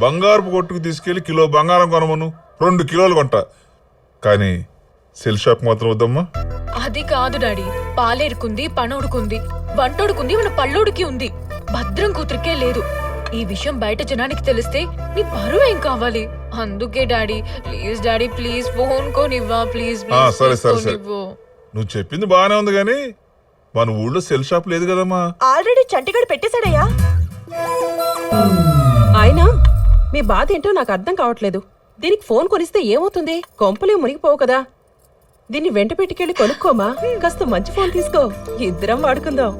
బంగారపు కొట్టుకు తీసుకెళ్లి కిలో బంగారం కొనమను 2 కిలోలు కొంట. కానీ సెల్ షాప్ మాత్రం వద్దమ్మా. అది కాదు డాడీ, పాలేరుకుంది, పనోడుకుంది, వంటోడుకుంది, మన పల్లోడికి ఉంది. భద్రం కూతురికే లేదు. ఈ విషయం బయట జనానికి తెలిస్తే నీ పరువు ఏం కావాలి? అందుకే డాడీ ప్లీజ్ ఫోన్ కోనివ్వా ప్లీజ్. సరే సరే సరే, నువ్వు చెప్పింది బాగానే ఉంది కానీ మన ఊళ్ళో సెల్ షాప్ లేదు కదమ్మా. ఆల్రెడీ చంటిగడు పెట్టేశాడయ్యా. అయినా మీ బాధ ఏంటో నాకు అర్థం కావట్లేదు. దీనికి ఫోన్ కొనిస్తే ఏమవుతుంది? కొంపలే మునిగిపోవు కదా. దీన్ని వెంట పెట్టుకెళ్ళి కొనుక్కోమా. కాస్త మంచి ఫోన్ తీసుకో, ఇద్దరం వాడుకుందాం.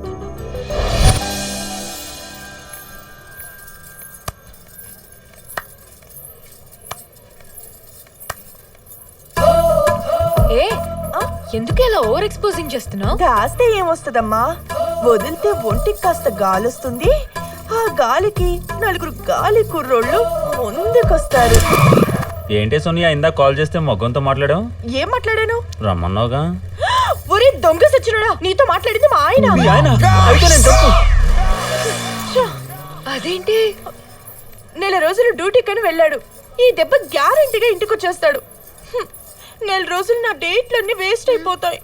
ఎందుకు ఇలా ఓవర్ ఎక్స్పోజింగ్ చేస్తున్నావు? దాస్తే ఏమొస్తుందమ్మా, వదిలితే ఒంటికి కాస్త గాలొస్తుంది. ఆ గాలికి 4 గాలి కుర్రోళ్ళు ముందుకొస్తారు. ఏంటి సోనియా, ఇందా కాల్ చేస్తే మొగ్గంతో మాట్లాడావు? ఏం మాట్లాడాను? రమ్మన్నావుగా. ఒరే దొంగ సచ్చినోడా, నీతో మాట్లాడింది మా ఆయన. అదేంటి? నెల రోజులు డ్యూటీకని వెళ్ళాడు. ఈ దెబ్బ గ్యారెంటీగా ఇంటికొచ్చేస్తాడు. 4 రోజులు నా డేట్లన్నీ వేస్ట్ అయిపోతాయి.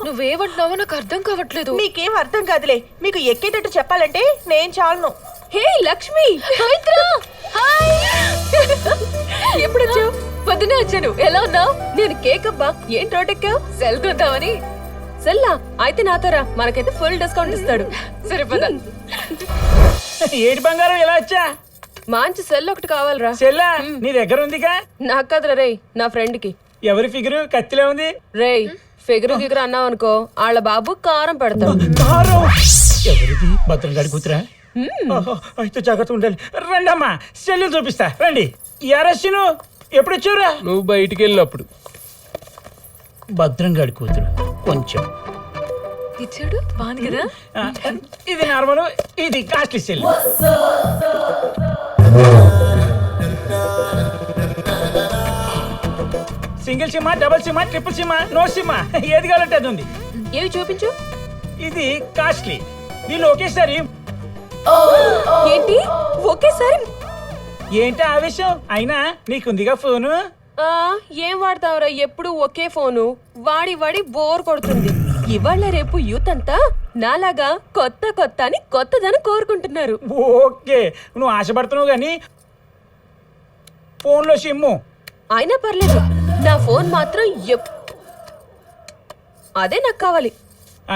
నువ్వేమంటున్నావో నాకు అర్థం కావట్లేదు. మీకేం అర్థం కాదులే. మీకు ఎక్కేటట్టు చెప్పాలంటే నేను చాలను. హే లక్ష్మి, ఎప్పుడు వచ్చావు? పొద్దునే వచ్చాను. ఎలా ఉన్నావు? నేను కేక్ అబ్బా. ఏం రోడ్డెక్కావు? సెల్ కొందామని. సెల్లా? అయితే నాతో రా, మనకైతే ఫుల్ డిస్కౌంట్ ఇస్తాడు. సరే పద. ఏడు బంగారం ఎలా వచ్చా? మంచి సెల్ ఒకటి కావాలరా. సెల్లా నీ దగ్గర ఉందిగా? నాకు కాదురా రేయ్, నా ఫ్రెండ్ కి. ఎవరి ఫిగరు కత్తిలో ఉంది? రేయ్ ఫిగర్ గిగర్ అన్నావు అనుకో, వాళ్ళ బాబు కారం పెడతాడు. ఎవరిది? భద్రం గారి కూతురా? అయితే జాగ్రత్త ఉండాలి. రండమ్మా, సెల్లు చూపిస్తా రండి. ఎరస్సును ఎప్పుడు వచ్చావురా? నువ్వు బయటికి వెళ్ళినప్పుడు. భద్రం గారి కూతురు కొంచెం ఇచ్చాడు బాగుంది కదా. ఇది నార్మల్, ఇది కాస్ట్లీ సెల్. సింగిల్ సిమా, డబుల్ సిమా, ట్రిపుల్ సిమా, నో సిమా, ఏది కావాలంటే అది ఉంది. ఏవి చూపించు. ఇది కాస్ట్లీ. వీళ్ళు ఒకేసారి. ఏంటి ఒకేసారి? ఏంటి ఆవేశం? అయినా నీకుందిగా ఫోను. ఏం వాడతావురా? ఎప్పుడు ఒకే ఫోను వాడి వాడి బోర్ కొడుతుంది. ఇవాళ రేపు యూత్ అంతా నాలాగా కొత్త కొత్త అని కొత్తదని కోరుకుంటున్నారు. ఓకే, నువ్వు ఆశపడుతున్నావు గాని ఫోన్లో సిమ్ము. అయినా పర్లేదు, నా ఫోన్ మాత్రం అదే నాకు కావాలి.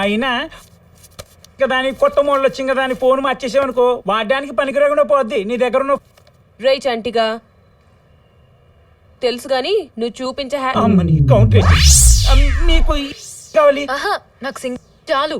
అయినా దానికి కొత్త మోడల్ వచ్చింది కదా అని ఫోన్ మార్చేసావనుకో, వాడడానికి పనికిరాకుండా పోద్ది. నీ దగ్గర ఉన్న రేయ్ చంటిగా తెలుసు గాని నువ్వు చూపించే అమ్మని కౌంటర్ నీకు కావాలి. నాకు సింగ్ చాలు.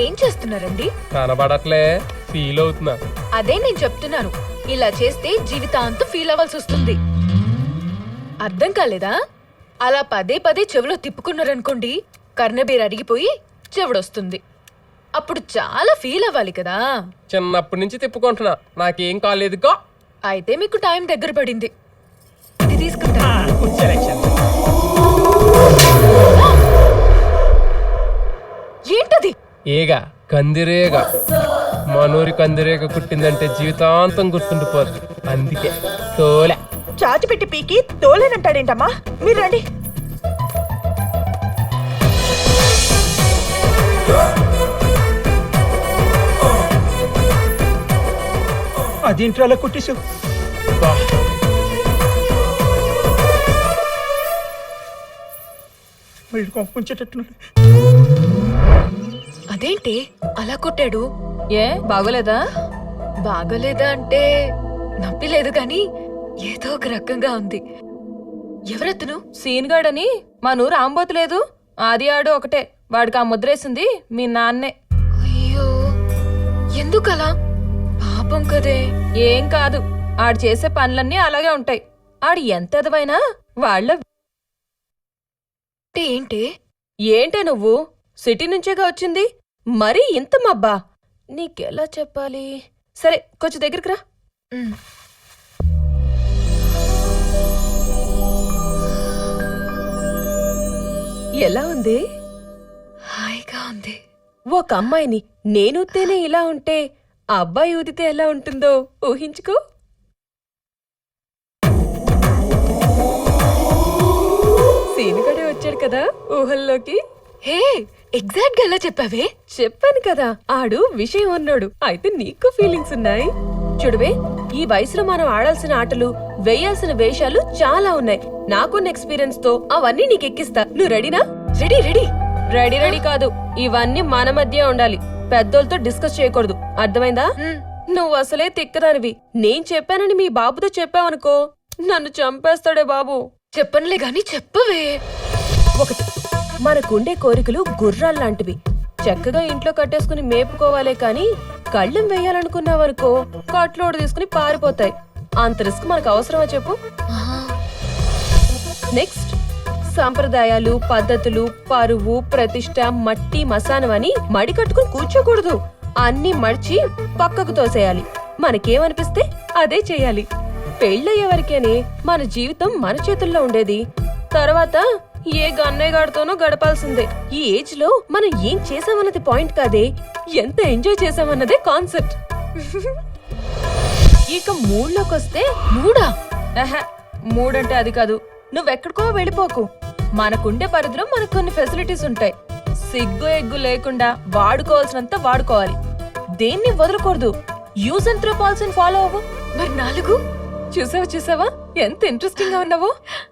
ఏం చేస్తున్నారండి? కనబడట్లే, ఫీల్ అవుతున్నా. అదే నేను చెప్తున్నాను, ఇలా చేస్తే జీవితాంతం ఫీల్ అవ్వాల్సి వస్తుంది. అర్థం కాలేదా? అలా పదే పదే చెవిలో తిప్పుకున్నారనుకోండి, కర్ణబీర్ అడిగిపోయి చెవుడొస్తుంది. అప్పుడు చాలా ఫీల్ అవ్వాలి కదా. చిన్నప్పటి నుంచి తిప్పుకుంటున్నా, నాకేం కాలేదుగా. అయితే మీకు టైం దగ్గర పడింది. ఇది తీసుకుంటా. ఏంటది? ఏగా కందిరేగా. మనూరి కందిరేగ కుట్టిందంటే జీవితాంతం గుర్తుండిపోద్ది. అందుకే తోలే. చాచి పెట్టి పీకి తోలేనంటాడేంటమ్మా? మీరు రండి. అదేంటి అలా కుట్టేసావు? అదేంటి అలా కొట్టాడు? ఏ బాగోలేదా? బాగోలేదా అంటే నొప్పి లేదు గాని ఏదో ఒక రకంగా ఉంది. ఎవరతను? సీన్ గాడని మా నూరు ఆంబోతులేదు, ఆది ఆడు ఒకటే. వాడికి ఆ ముద్రేసింది మీ నాన్నే. అయ్యో, ఎందుకలా? పాపం కదే. ఏం కాదు, ఆడు చేసే పనులన్నీ అలాగే ఉంటాయి. ఆడు ఎంత ఎదవైనా వాళ్ళ. ఏంటే ఏంటే నువ్వు సిటీ నుంచేగా వచ్చింది, మరీ ఇంత మబ్బా? నీకెలా చెప్పాలి? సరే కొంచెం దగ్గరికి రా. ఎలా ఉంది? హాయిగా ఉంది. ఒక అమ్మాయిని నేనూతేనే ఇలా ఉంటే ఆ అబ్బాయి ఊదితే ఎలా ఉంటుందో ఊహించుకో. సీనుగడే వచ్చాడు కదా ఊహల్లోకి. హే, ఎగ్జాక్ట్ గా ఎలా చెప్పావే? చెప్పాను కదా, ఆడు విషయం ఉన్నాడు. అయితే నీకు ఫీలింగ్స్ ఉన్నాయి. చూడవే, ఈ వయసులో మనం ఆడాల్సిన ఆటలు, వేయాల్సిన వేషాలు చాలా ఉన్నాయి. నాకున్న ఎక్స్పీరియన్స్ తో అవన్నీ నీకు ఎక్కిస్తా. నువ్వు రెడీనా? Ready ready. రెడీ రెడీ కాదు, ఇవన్నీ మన మధ్య ఉండాలి. పెద్దోళ్ళతో డిస్కస్ చేయకూడదు, అర్థమైందా? నువ్వు అసలే తిక్కదానివి. నేను చెప్పానని మీ బాబుతో చెప్పావనుకో, నన్ను చంపేస్తాడే బాబు. చెప్పనులే గాని చెప్పవే. ఒకటి, మనకుండే కోరికలు గుర్రాల్లాంటివి. చక్కగా ఇంట్లో కట్టేసుకుని మేపుకోవాలే కాని కళ్ళెం వేయాలనుకున్నావనుకో కట్లోడు తీసుకుని పారిపోతాయి. అంత రిస్క్ మనకు అవసరమా చెప్పు? నెక్స్ట్, సంప్రదాయాలు, పద్ధతులు, పరువు, ప్రతిష్ట, మట్టి మసానం అని మడి కట్టుకుని కూర్చోకూడదు. అన్నీ మడిచి పక్కకు తోసేయాలి. మనకేమనిపిస్తే అదే చెయ్యాలి. పెళ్ళయ్యే వరకేనే మన జీవితం మన చేతుల్లో ఉండేది. తర్వాత ఏ గన్నయ్యగాడితోనో గడపాల్సిందే. ఈ ఏజ్ లో మనం ఏం చేసామన్నది పాయింట్ కాదే, ఎంత ఎంజాయ్ చేసామన్నదే కాన్సెప్ట్. ఇక మూడ్లోకొస్తే మూడా? మూడంటే అది కాదు. నువ్వెక్కడికో వెళ్ళిపోకు. మనకుండే పరిధిలో మనకు కొన్ని ఫెసిలిటీస్ ఉంటాయి. సిగ్గు ఎగ్గు లేకుండా వాడుకోవాల్సినంత వాడుకోవాలి. దేన్ని వదలకూడదు. యూజ్ అండ్ త్రో పాలసీని ఫాలో అవ్వు. మరి 4? చూసావా ఎంత ఇంట్రెస్టింగ్ గా ఉన్నావో?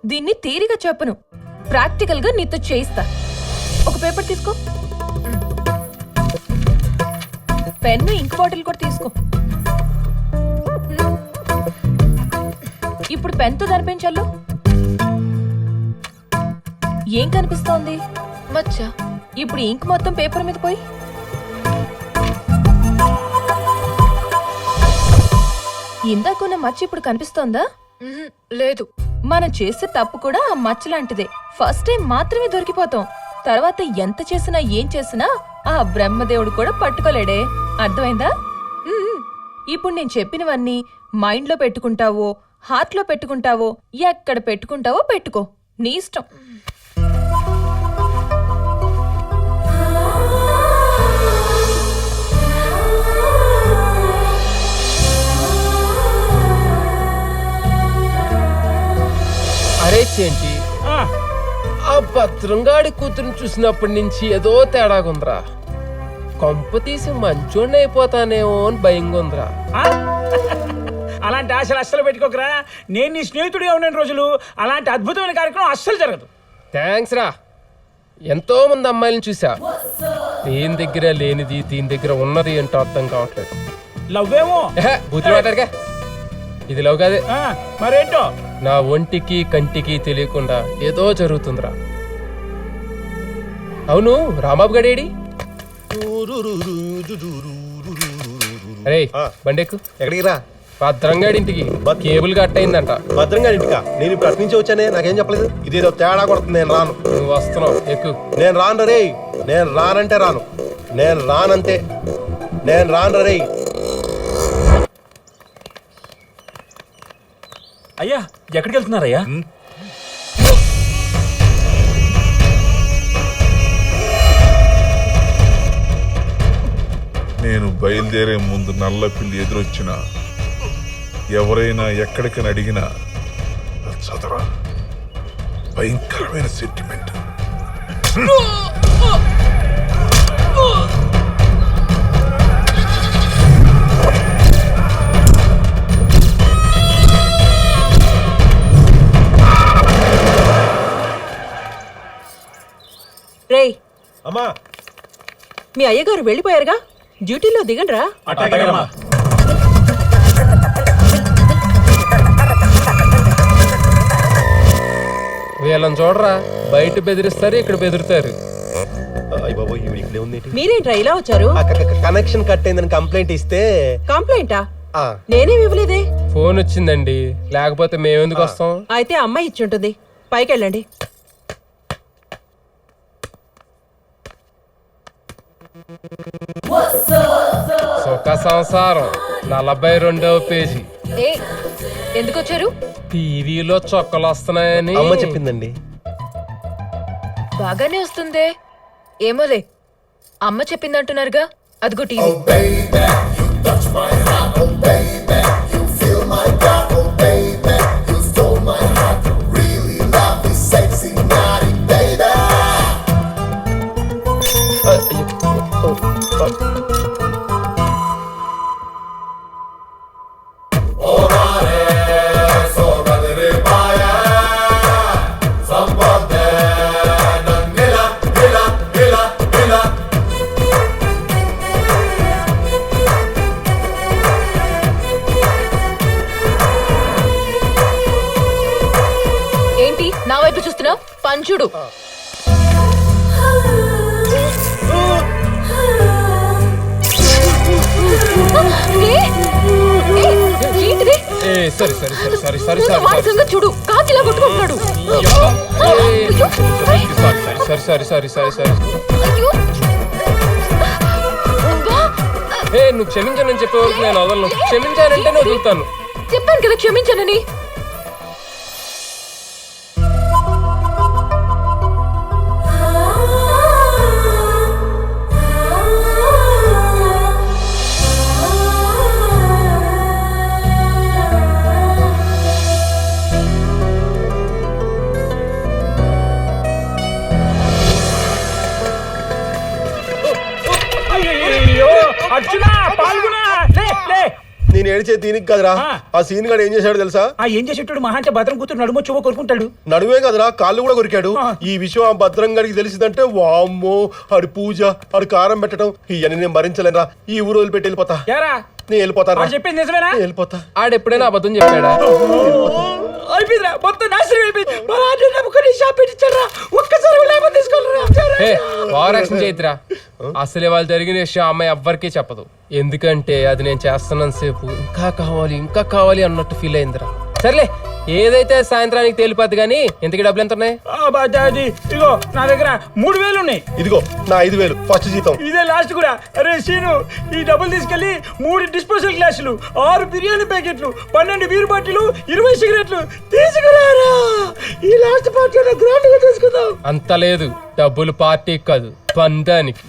దీన్ని తీరిగా చెప్పను, ప్రాక్టికల్ గా నీతో చేయిస్తా. ఒక పేపర్ తీసుకో, పెన్ను, ఇంక్ బాటిల్ కూడా తీసుకో. ఇప్పుడు పెన్తో దర్పించాలు. ఏం కనిపిస్తోంది? మచ్చ. ఇప్పుడు ఇంక్ మొత్తం పేపర్ మీద పోయి. ఇందాకున్న మచ్చ ఇప్పుడు కనిపిస్తోందా? లేదు. మనం చేసే తప్పు కూడా ఆ మచ్చ లాంటిదే. ఫస్ట్ టైం మాత్రమే దొరికిపోతాం. తర్వాత ఎంత చేసినా ఏం చేసినా ఆ బ్రహ్మదేవుడు కూడా పట్టుకోలేడే. అర్థమైందా? ఇప్పుడు నేను చెప్పినవన్నీ మైండ్ లో పెట్టుకుంటావో, హార్ట్ లో పెట్టుకుంటావో, ఎక్కడ పెట్టుకుంటావో పెట్టుకో, నీ ఇష్టం. అరే చేంటి, ఆ, ఆ భద్రంగాడి కూతురుని చూసినప్పటి నుంచి ఏదో తేడాగుందిరా. కొంప తీసి మంచోడిని అయిపోతానేమో అని భయంగా ఉందిరా. ఆ? అలాంటి ఆశలు అస్సలు పెట్టుకోకరా. నేను నీ స్నేహితుడిగా ఉన్న రోజులు అలాంటి అద్భుతమైన కార్యక్రమం అస్సలు జరగదు. థ్యాంక్స్ రా. ఎంతో మంది అమ్మాయిలను చూసా. దీని దగ్గర లేనిది దీని దగ్గర ఉన్నది ఏంటో అర్థం కావట్లేదు. లవ్వేమో. బూతులు మాట్లాడగా, ఇది లవ్ కాదే. ఆ, మరేంటో. నా ఒంటికి కంటికి తెలియకుండా ఏదో జరుగుతుందిరా. అవును, రాంబాబు గడేడి? అరే బండెక్కు. ఎక్కడికి రా? భద్రంగాడి ఇంటికి కేబుల్ కట్ అయిందంట. భద్రంగా ఇంటికా? నేను ఇప్పుడు అటు నుంచి వచ్చానే, నాకేం చెప్పలేదు. ఇదేదో తేడా కొడుతుంది. నేను రాను. నువ్వు వస్తున్నావు, ఎక్కు. నేను రాను రే. నేను రానంటే రాను. నేను రానంతే. నేను రాను రే. అయ్యా, ఎక్కడికి వెళ్తున్నారయ్యా? నేను బయలుదేరే ముందు నల్ల పిల్లి ఎదురొచ్చినా, ఎవరైనా ఎక్కడికని అడిగినా అది చదరా. భయంకరమైన సెంటిమెంట్. రేయ్, అమ్మా, మీ అయ్యగారు వెళ్ళిపోయారుగా, డ్యూటీలో దిగండ్రా. అట్టగలమా? వీళ్ళని చూడరా, బయట బెదిరిస్తారు, ఇక్కడ బెదిరితారు. అయ్య బాబు, ఇక్కడే ఉంది. మీరేంట్రా ఇలా వచ్చారు? కనెక్షన్ కట్ అయిందని కంప్లైంట్ ఇస్తే. కంప్లైంటా? ఆ, నేనేం ఇవ్వలేదే. ఫోన్ వచ్చిందండి, లేకపోతే మేమెందుకు వస్తాం? అయితే అమ్మాయి ఇచ్చుంటుంది. పైకెళ్ళండి. సుఖ సంసారం 42వ పేజీ. ఏ, ఎందుకు వచ్చారు? టీవీలో చొక్కలు వస్తున్నాయని అమ్మ చెప్పిందండి. బాగానే వస్తుందే. ఏమోలే, అమ్మ చెప్పిందంటున్నారుగా, అదిగో టీవీ. ఏంటి నా వైపు చూస్తున్నావు? పంచుడు. ఏంటిది? సరే సరే సరే సరే సరే ముందు సరే వాడి సంగతి చూడు, కాకిలా కొట్టుకుంటున్నాడు. సరే సరే సరే సరే సరే అయ్యో. అబ్బా, నువ్వు క్షమించానని చెప్పే వరకు నేను వదలను. క్షమించానంటే నేను వదులుతాను. చెప్పాను కదా క్షమించానని. అయ్యో అర్జునా పాల్గొనా లే లే. నేను ఏడిచే దీనికి కదరా, ఆ సీన్ గాడు ఏం చేశాడు తెలుసా? ఏం చేసేటాడు? మహా అంటే భద్రం కూతురు నడుమో చెవో కొరుకుంటాడు. నడువే కదరా, కాళ్ళు కూడా కొరికాడు. ఈ విషయం ఆ భద్రం గారికి తెలిసిందంటే వామ్మో, ఆడి పూజ, ఆడి కారం పెట్టడం, ఇవన్నీ నేను భరించలేరా. ఈ ఊరు వదిలిపెట్టి వెళ్ళిపోతా. యారా నేను వెళ్ళిపోతాను, చెప్పింది నిజమేనా? వెళ్ళిపోతా. ఆడెప్పుడైనా అబద్ధం చెప్పాడా? అయిపోయిందిరా, మొత్తం నాశనం అయిపోయింది. మా నాన్న నమ్ముకొని షాప్ పెట్టించారా, ఒక్కసారి లాభం తీసుకోలేరా. Over action చేయొద్దురా. అసలే వాళ్ళు జరిగిన విషయం అమ్మాయి ఎవ్వరికీ చెప్పదు. ఎందుకంటే అది నేను చేస్తున్నంత సేపు ఇంకా కావాలి అన్నట్టు ఫీల్ అయిందిరా. సర్లే, ఏదైతే సాయంత్రానికి తేలిపోద్ది కానీ ఇంతకీ డబ్బులు ఎంత ఉన్నాయి? ఇదిగో నా దగ్గర 3000 ఉన్నాయి. ఇదిగో నా 5000 ఫస్ట్ జీతం. ఇదే లాస్ట్ కూడా. అరే సీను, ఈ డబ్బులు తీసుకెళ్లి 3 డిస్పోజల్ గ్లాసులు, 6 బిర్యానీ ప్యాకెట్లు, 12 బీర్ బాటిల్, 20 సిగరెట్లు తీసుకురారా. ఈ లాస్ట్ పార్టీ గ్రాండ్ గా తీసుకుందాం. అంత లేదు, డబ్బులు పార్టీకి కాదు, పందానికి.